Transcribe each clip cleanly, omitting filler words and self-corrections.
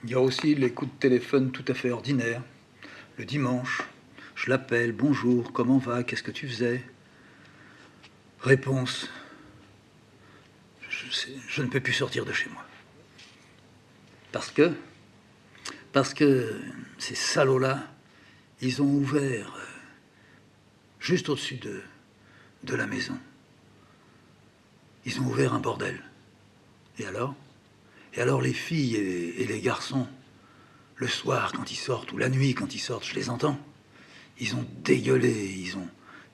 Il y a aussi les coups de téléphone tout à fait ordinaires. Le dimanche, je l'appelle, bonjour, comment va, qu'est-ce que tu faisais? Réponse, je ne peux plus sortir de chez moi. Parce que ces salauds-là, ils ont ouvert juste au-dessus de la maison. Ils ont ouvert un bordel. Et alors les filles et les garçons, le soir quand ils sortent, ou la nuit quand ils sortent, je les entends. Ils ont dégueulé, ils ont...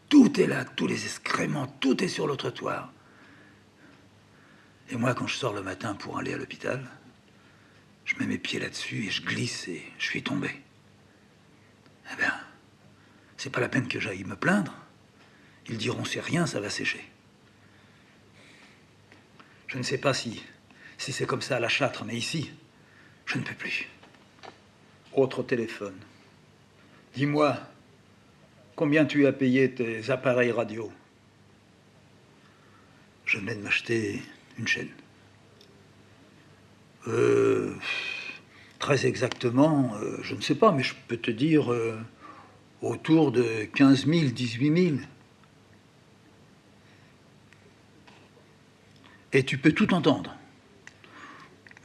Tout est là, tous les excréments, tout est sur le trottoir. Et moi, quand je sors le matin pour aller à l'hôpital, je mets mes pieds là-dessus et je glisse et je suis tombé. Eh bien, c'est pas la peine que j'aille me plaindre. Ils diront c'est rien, ça va sécher. Je ne sais pas si c'est comme ça à la Châtre, mais ici, je ne peux plus. Autre téléphone. Dis-moi, combien tu as payé tes appareils radio? Je venais de m'acheter une chaîne. Très exactement, je ne sais pas, mais je peux te dire autour de 15 000, 18 000. Et tu peux tout entendre.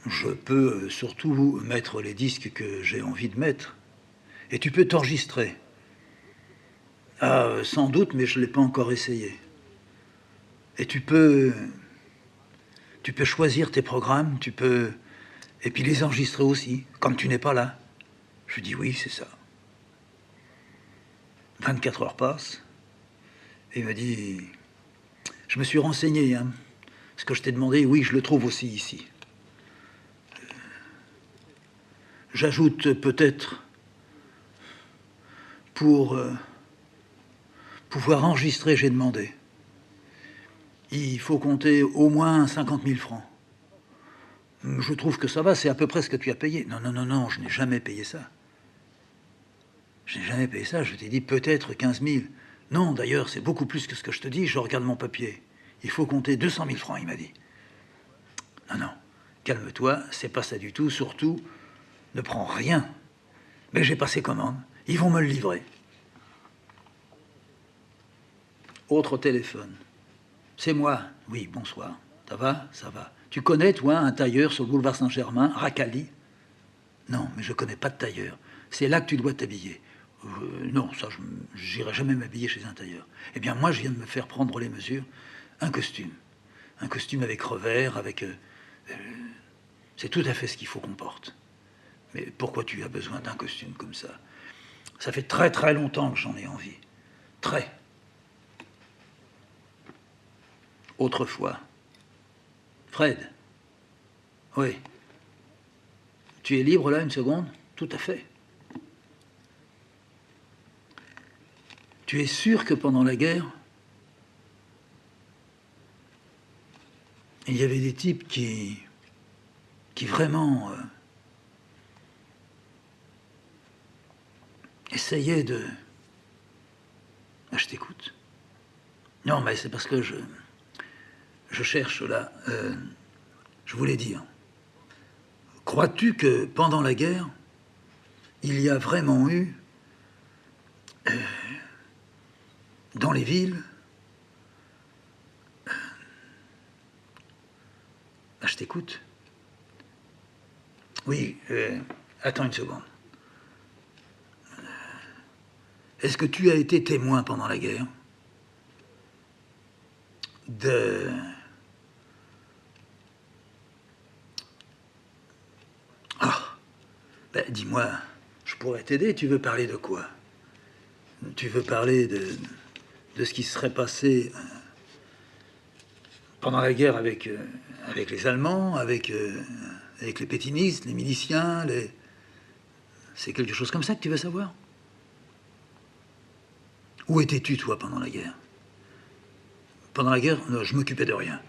Je peux surtout mettre les disques que j'ai envie de mettre. Et tu peux t'enregistrer. Ah, sans doute, mais je ne l'ai pas encore essayé. Et tu peux choisir tes programmes, tu peux... Et puis les enregistrer aussi, quand tu n'es pas là. Je dis oui, c'est ça. 24 heures passent. Et il me dit... Je me suis renseigné, hein. Ce que je t'ai demandé, oui, je le trouve aussi ici. J'ajoute peut-être pour pouvoir enregistrer, j'ai demandé. Il faut compter au moins 50 000 francs. Je trouve que ça va, c'est à peu près ce que tu as payé. Non, non, non, non, je n'ai jamais payé ça. Je n'ai jamais payé ça, je t'ai dit peut-être 15 000. Non, d'ailleurs, c'est beaucoup plus que ce que je te dis, je regarde mon papier. Il faut compter 200 000 francs, il m'a dit. Non, non, calme-toi, c'est pas ça du tout, surtout, ne prends rien. Mais j'ai passé commande, ils vont me le livrer. Autre téléphone. C'est moi. Oui, bonsoir. Ça va? Ça va. Tu connais, toi, un tailleur sur le boulevard Saint-Germain, Racali? Non, mais je connais pas de tailleur. C'est là que tu dois t'habiller. Non, ça, j'irai jamais m'habiller chez un tailleur. Eh bien, moi, je viens de me faire prendre les mesures. Un costume. Un costume avec revers, avec... c'est tout à fait ce qu'il faut qu'on porte. Mais pourquoi tu as besoin d'un costume comme ça? Ça fait très très longtemps que j'en ai envie. Très. Autrefois. Fred. Oui. Tu es libre là, une seconde? Tout à fait. Tu es sûr que pendant la guerre, il y avait des types qui vraiment essayaient de... Ah, je t'écoute. Non, mais c'est parce que je cherche là. Je voulais dire, crois-tu que pendant la guerre, il y a vraiment eu, dans les villes, ah, je t'écoute. Oui, attends une seconde. Est-ce que tu as été témoin pendant la guerre de... Ah, ben, dis-moi, je pourrais t'aider, tu veux parler de quoi? Tu veux parler de ce qui serait passé pendant la guerre avec les Allemands, avec les pétinistes, les miliciens, les... C'est quelque chose comme ça que tu veux savoir? Où étais-tu, toi, pendant la guerre? Pendant la guerre, non, je m'occupais de rien.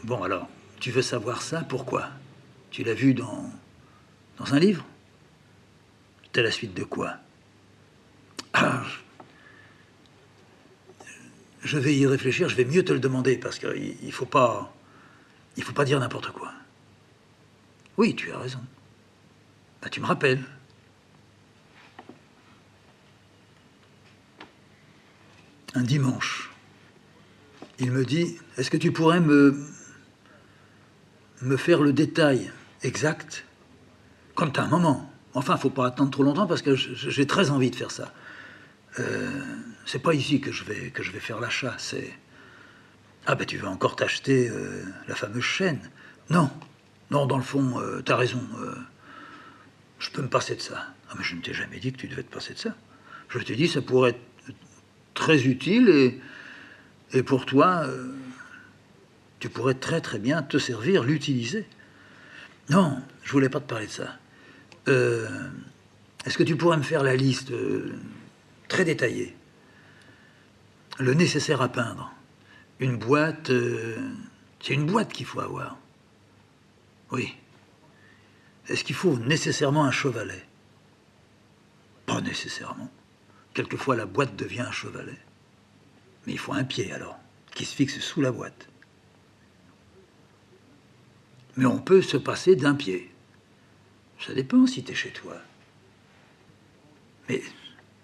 Bon, alors, tu veux savoir ça, pourquoi? Tu l'as vu dans un livre? C'était la suite de quoi? Ah, je vais y réfléchir, je vais mieux te le demander, parce qu'il faut pas dire n'importe quoi. Oui, tu as raison. Bah, tu me rappelles. Un dimanche, il me dit, est-ce que tu pourrais me faire le détail exact quand tu as un moment. Enfin, il ne faut pas attendre trop longtemps parce que j'ai très envie de faire ça. C'est pas ici que je vais faire l'achat. C'est ah ben tu veux encore t'acheter la fameuse chaîne. Non, non, dans le fond, t'as raison. Je peux me passer de ça. Ah mais je ne t'ai jamais dit que tu devais te passer de ça. Je t'ai dit ça pourrait être très utile et pour toi, tu pourrais très très bien te servir, l'utiliser. Non, je voulais pas te parler de ça. Est-ce que tu pourrais me faire la liste très détaillée? Le nécessaire à peindre. Une boîte, c'est une boîte qu'il faut avoir. Oui. Est-ce qu'il faut nécessairement un chevalet? Pas nécessairement. Quelquefois, la boîte devient un chevalet. Mais il faut un pied, alors, qui se fixe sous la boîte. Mais on peut se passer d'un pied. Ça dépend si tu es chez toi. Mais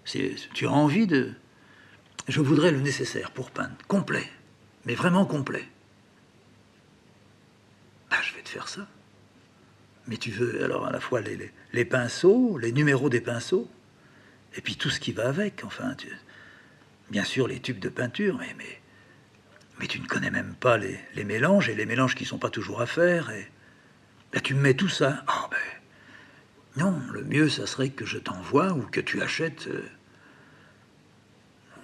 si tu as envie de... Je voudrais le nécessaire pour peindre, complet, mais vraiment complet. Ah, je vais te faire ça. Mais tu veux alors à la fois les pinceaux, les numéros des pinceaux, et puis tout ce qui va avec, enfin, bien sûr les tubes de peinture, mais tu ne connais même pas les mélanges, et les mélanges qui ne sont pas toujours à faire, et là tu me mets tout ça. Ah ben, non, le mieux ça serait que je t'envoie ou que tu achètes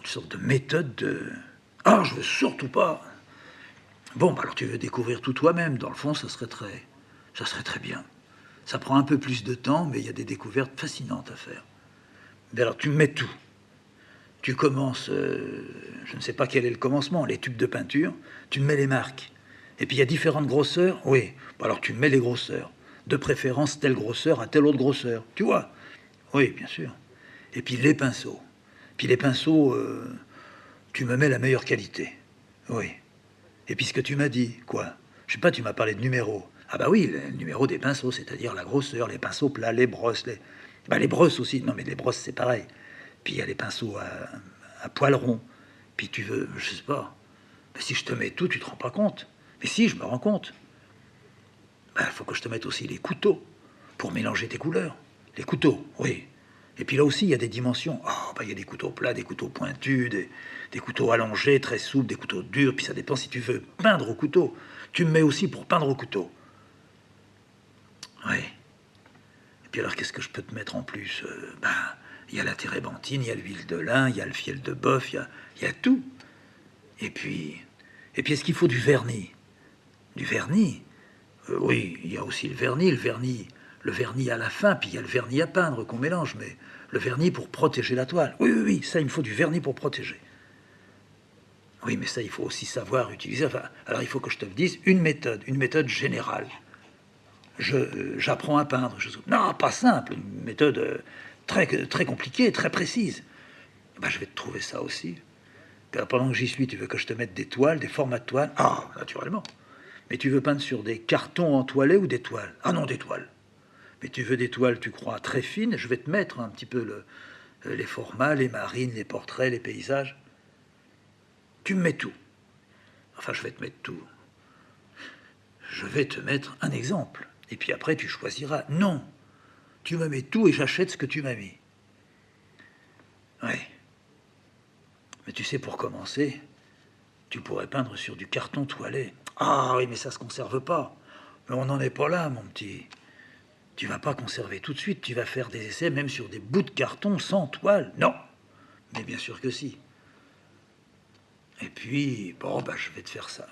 une sorte de méthode de... Ah, je veux surtout pas. Bon, bah alors tu veux découvrir tout toi-même, dans le fond ça serait très bien. Ça prend un peu plus de temps, mais il y a des découvertes fascinantes à faire. Mais alors, tu me mets tout. Tu commences, je ne sais pas quel est le commencement, les tubes de peinture, tu me mets les marques. Et puis, il y a différentes grosseurs. Oui, alors tu me mets les grosseurs. De préférence, telle grosseur à telle autre grosseur. Tu vois? Oui, bien sûr. Et puis, les pinceaux. Puis, les pinceaux, tu me mets la meilleure qualité. Oui. Et puis, ce que tu m'as dit, quoi? Je sais pas, tu m'as parlé de numéros. Ah bah oui, le numéro des pinceaux, c'est-à-dire la grosseur, les pinceaux plats, les brosses, les brosses aussi. Non mais les brosses c'est pareil. Puis il y a les pinceaux à poils ronds. Puis tu veux, je sais pas. Mais si je te mets tout, tu te rends pas compte. Mais si, je me rends compte. Il faut que je te mette aussi les couteaux pour mélanger tes couleurs. Les couteaux, oui. Et puis là aussi, il y a des dimensions. Oh, il y a des couteaux plats, des couteaux pointus, des couteaux allongés, très souples, des couteaux durs. Puis ça dépend si tu veux peindre au couteau. Tu me mets aussi pour peindre au couteau. Oui. Et puis alors, qu'est-ce que je peux te mettre en plus? Il y a la térébenthine, il y a l'huile de lin, il y a le fiel de bœuf, il y a tout. Et puis est-ce qu'il faut du vernis? Du vernis? Oui, il y a aussi le vernis à la fin, puis il y a le vernis à peindre qu'on mélange, mais le vernis pour protéger la toile. Oui, oui, oui, ça, il me faut du vernis pour protéger. Oui, mais ça, il faut aussi savoir utiliser. Enfin, alors, il faut que je te le dise, une méthode générale. J'apprends à peindre. Non, pas simple, une méthode très, très compliquée, très précise. Je vais te trouver ça aussi. Alors, pendant que j'y suis, tu veux que je te mette des toiles, des formats de toiles? Ah, naturellement. Mais tu veux peindre sur des cartons entoilés ou des toiles? Ah non, des toiles. Mais tu veux des toiles, tu crois, très fines? Je vais te mettre un petit peu les formats, les marines, les portraits, les paysages. Tu me mets tout. Enfin, je vais te mettre tout. Je vais te mettre un exemple. Et puis après, tu choisiras. Non, tu me mets tout et j'achète ce que tu m'as mis. Oui. Mais tu sais, pour commencer, tu pourrais peindre sur du carton toilé. Ah oui, mais ça se conserve pas. Mais on n'en est pas là, mon petit. Tu vas pas conserver tout de suite. Tu vas faire des essais même sur des bouts de carton sans toile. Non. Mais bien sûr que si. Et puis, bon, je vais te faire ça.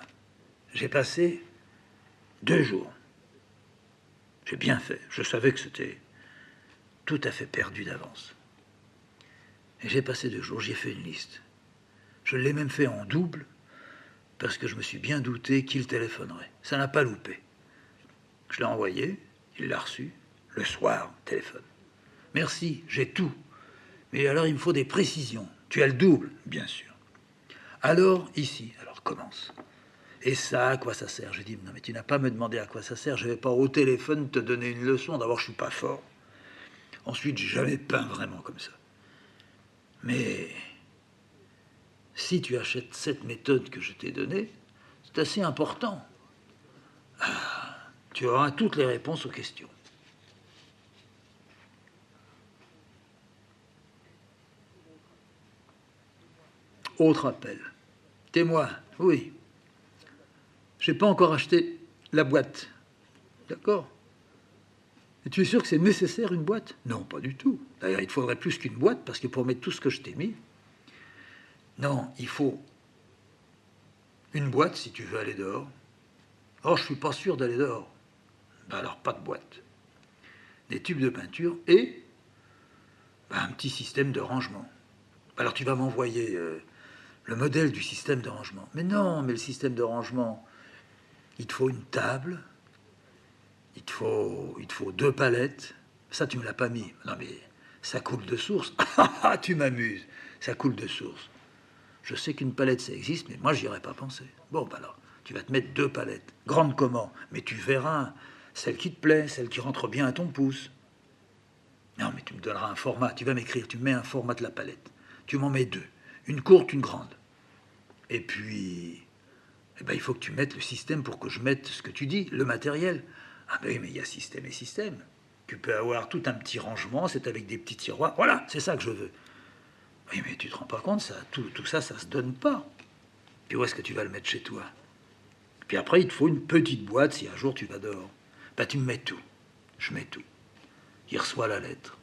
J'ai passé 2 jours. J'ai bien fait. Je savais que c'était tout à fait perdu d'avance. Et j'ai passé 2 jours, j'ai fait une liste. Je l'ai même fait en double, parce que je me suis bien douté qu'il téléphonerait. Ça n'a pas loupé. Je l'ai envoyé, il l'a reçu, le soir, téléphone. Merci, j'ai tout. Mais alors il me faut des précisions. Tu as le double, bien sûr. Alors, ici, alors commence. Et ça, à quoi ça sert? J'ai dit, non mais tu n'as pas à me demander à quoi ça sert, je ne vais pas au téléphone te donner une leçon. D'abord, je ne suis pas fort. Ensuite, j'ai jamais peint vraiment comme ça. Mais si tu achètes cette méthode que je t'ai donnée, c'est assez important. Tu auras toutes les réponses aux questions. Autre appel. Témoin, oui. J'ai pas encore acheté la boîte. D'accord. Et tu es sûr que c'est nécessaire une boîte? Non, pas du tout. D'ailleurs, il te faudrait plus qu'une boîte, parce que pour mettre tout ce que je t'ai mis, non, il faut une boîte si tu veux aller dehors. Or, je suis pas sûr d'aller dehors. Ben alors, pas de boîte. Des tubes de peinture et un petit système de rangement. Alors, tu vas m'envoyer le modèle du système de rangement. Mais non, mais le système de rangement, il te faut une table, il te faut 2 palettes. Ça, tu me l'as pas mis. Non, mais ça coule de source. Ah, tu m'amuses. Ça coule de source. Je sais qu'une palette, ça existe, mais moi, j'y aurais pas pensé. Bon, ben alors, tu vas te mettre 2 palettes. Grande comment? Mais tu verras celle qui te plaît, celle qui rentre bien à ton pouce. Non, mais tu me donneras un format. Tu vas m'écrire, tu me mets un format de la palette. Tu m'en mets 2. Une courte, une grande. Et puis, eh ben, il faut que tu mettes le système pour que je mette ce que tu dis, le matériel. Ah ben oui, mais il y a système et système. Tu peux avoir tout un petit rangement, c'est avec des petits tiroirs. Voilà, c'est ça que je veux. Oui, mais tu te rends pas compte, ça, tout ça, ça se donne pas. Puis où est-ce que tu vas le mettre chez toi? Puis après, il te faut une petite boîte si un jour tu vas dehors. Ben, tu me mets tout. Je mets tout. Il reçoit la lettre.